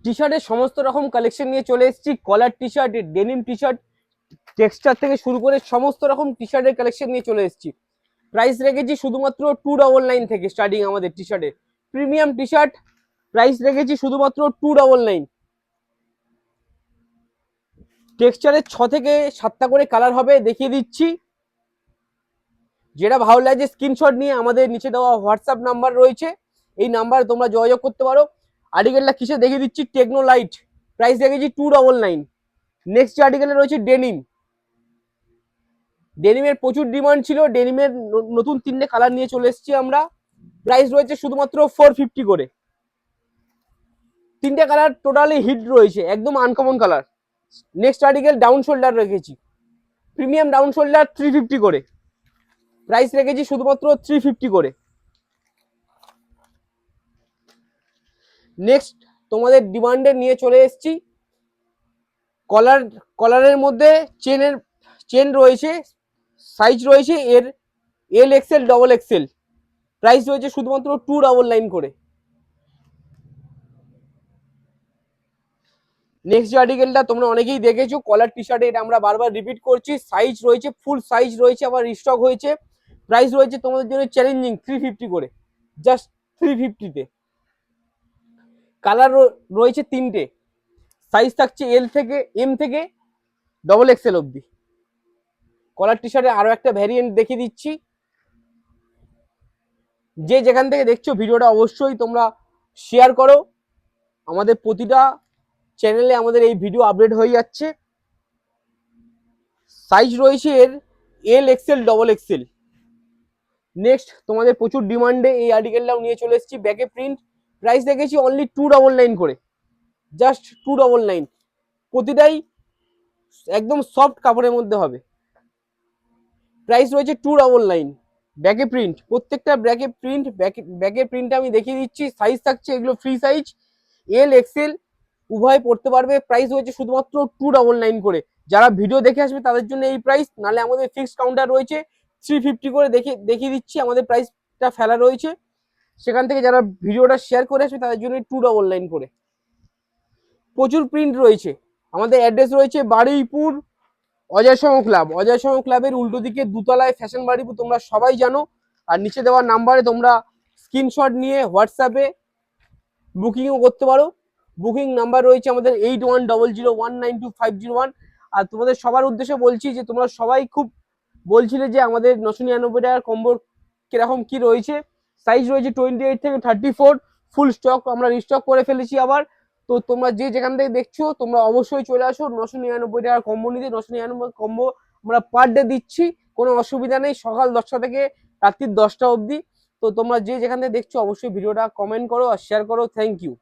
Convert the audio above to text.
টি শার্টের সমস্ত রকম কালেকশন নিয়ে চলে এসেছি। Collar T shirt, denim T shirt, texture থেকে শুরু করে সমস্ত রকম টি শার্টের কালেকশন নিয়ে চলে এসেছি। প্রাইস রেখেছি শুধুমাত্র 299 থেকে স্টার্টিং আমাদের টি শার্টের। প্রিমিয়াম টি শার্ট প্রাইস রেখেছি শুধুমাত্র 299। টেক্সচারের 6 থেকে 7টা করে কালার হবে, দেখিয়ে দিচ্ছি। যেটা ভালো লাগে স্ক্রিনশট নিয়ে আমাদের নিচে দেওয়া হোয়াটসঅ্যাপ নাম্বার রয়েছে, এই নাম্বারে তোমরা যোগাযোগ করতে পারো। আর্টিকেলটা কিসে দেখিয়ে দিচ্ছি, টেকনো লাইট, প্রাইস রেখেছি 299। নেক্সট যে আর্টিকেলে রয়েছে ডেনিম। ডেনিমের প্রচুর ডিমান্ড ছিল, ডেনিমের নতুন 3টে কালার নিয়ে চলে এসেছি আমরা। প্রাইস রয়েছে শুধুমাত্র 450 করে। 3টে কালার টোটালি হিট রয়েছে, একদম uncommon colour. Next article down shoulder রেখেছি, প্রিমিয়াম ডাউন শোল্ডার 350 করে। প্রাইস রেখেছি শুধুমাত্র 350 করে। নেক্সট তোমাদের ডিমান্ডে নিয়ে চলে এসেছি কলারের মধ্যে চেন রয়েছে, সাইজ রয়েছে এর L XL, double XL. Price রয়েছে শুধুমাত্র 299 করে। নেক্সট যে আর্টিকেলটা তোমরা অনেকেই দেখেছো, কলার টি শার্টে, এটা আমরা বারবার রিপিট করছি। সাইজ রয়েছে, ফুল সাইজ রয়েছে, আবার রিস্টক হয়েছে। প্রাইস রয়েছে তোমাদের জন্য চ্যালেঞ্জিং 350 করে, জাস্ট 350-তে। কালার রয়েছে 3টে, সাইজ থাকছে এল থেকে এম থেকে ডবল এক্সেল অবধি। কলার টি শার্টে আরো একটা ভ্যারিয়েন্ট দেখিয়ে দিচ্ছি। যে যেখান থেকে দেখছো ভিডিওটা অবশ্যই তোমরা শেয়ার করো। আমাদের প্রতিটা চ্যানেলে আমাদের এই ভিডিও আপডেট হয়ে যাচ্ছে। সাইজ রয়েছে এর L XL, double XL. Next তোমাদের প্রচুর ডিমান্ডে এই আর্টিকেলটাও নিয়ে চলে এসেছি, ব্যাকে প্রিন্ট। প্রাইস দেখেছি অনলি 299 করে, জাস্ট 299। প্রতিটাই একদম সফট কাপড়ের মধ্যে হবে। প্রাইস রয়েছে 299। ব্যাকে প্রিন্ট, প্রত্যেকটা ব্যাকে প্রিন্ট, ব্যাকে প্রিন্ট আমি দেখিয়ে দিচ্ছি। সাইজ থাকছে এগুলো ফ্রি সাইজ, এল এক্সেল উভয় পড়তে পারবে। প্রাইস হয়েছে শুধুমাত্র 299 করে। যারা ভিডিও দেখে আসবে তাদের জন্য এই প্রাইস, নাহলে আমাদের ফিক্সড কাউন্টার রয়েছে 350 করে দেখিয়ে দিচ্ছি। আমাদের প্রাইসটা ফেলা রয়েছে, সেখান থেকে যারা ভিডিওটা শেয়ার করে আসবে তাদের জন্য 299 করে। প্রচুর প্রিন্ট রয়েছে। আমাদের অ্যাড্রেস রয়েছে বারুইপুর অজয় সংঘ ক্লাব। অজয় সংঘ ক্লাবের উল্টো দিকে দুতলায় ফ্যাশন বারুইপুর, তোমরা সবাই জানো। আর নিচে দেওয়া নাম্বারে তোমরা স্ক্রিনশট নিয়ে হোয়াটসঅ্যাপে বুকিংও করতে পারো। বুকিং নাম্বার রয়েছে আমাদের 8100192501। আর তোমাদের সবার উদ্দেশ্যে বলছি যে তোমরা সবাই খুব বলছিলে যে আমাদের 999 টাকার কম্বো কিরকম কি রয়েছে। সাইজ রয়েছে 28 থেকে 34, ফুল স্টক আমরা রিস্টক করে ফেলেছি আবার। তো তোমরা যে যেখান থেকে দেখছো তোমরা অবশ্যই চলে আসো 999 টাকার কম্বো নিতে। 999 কম্বো আমরা পার ডে দিচ্ছি, কোনো অসুবিধা নেই, সকাল 10টা থেকে রাত্রি 10টা অবধি। তো তোমরা যে যেখান থেকে দেখছো অবশ্যই ভিডিওটা কমেন্ট করো আর শেয়ার করো। Thank you.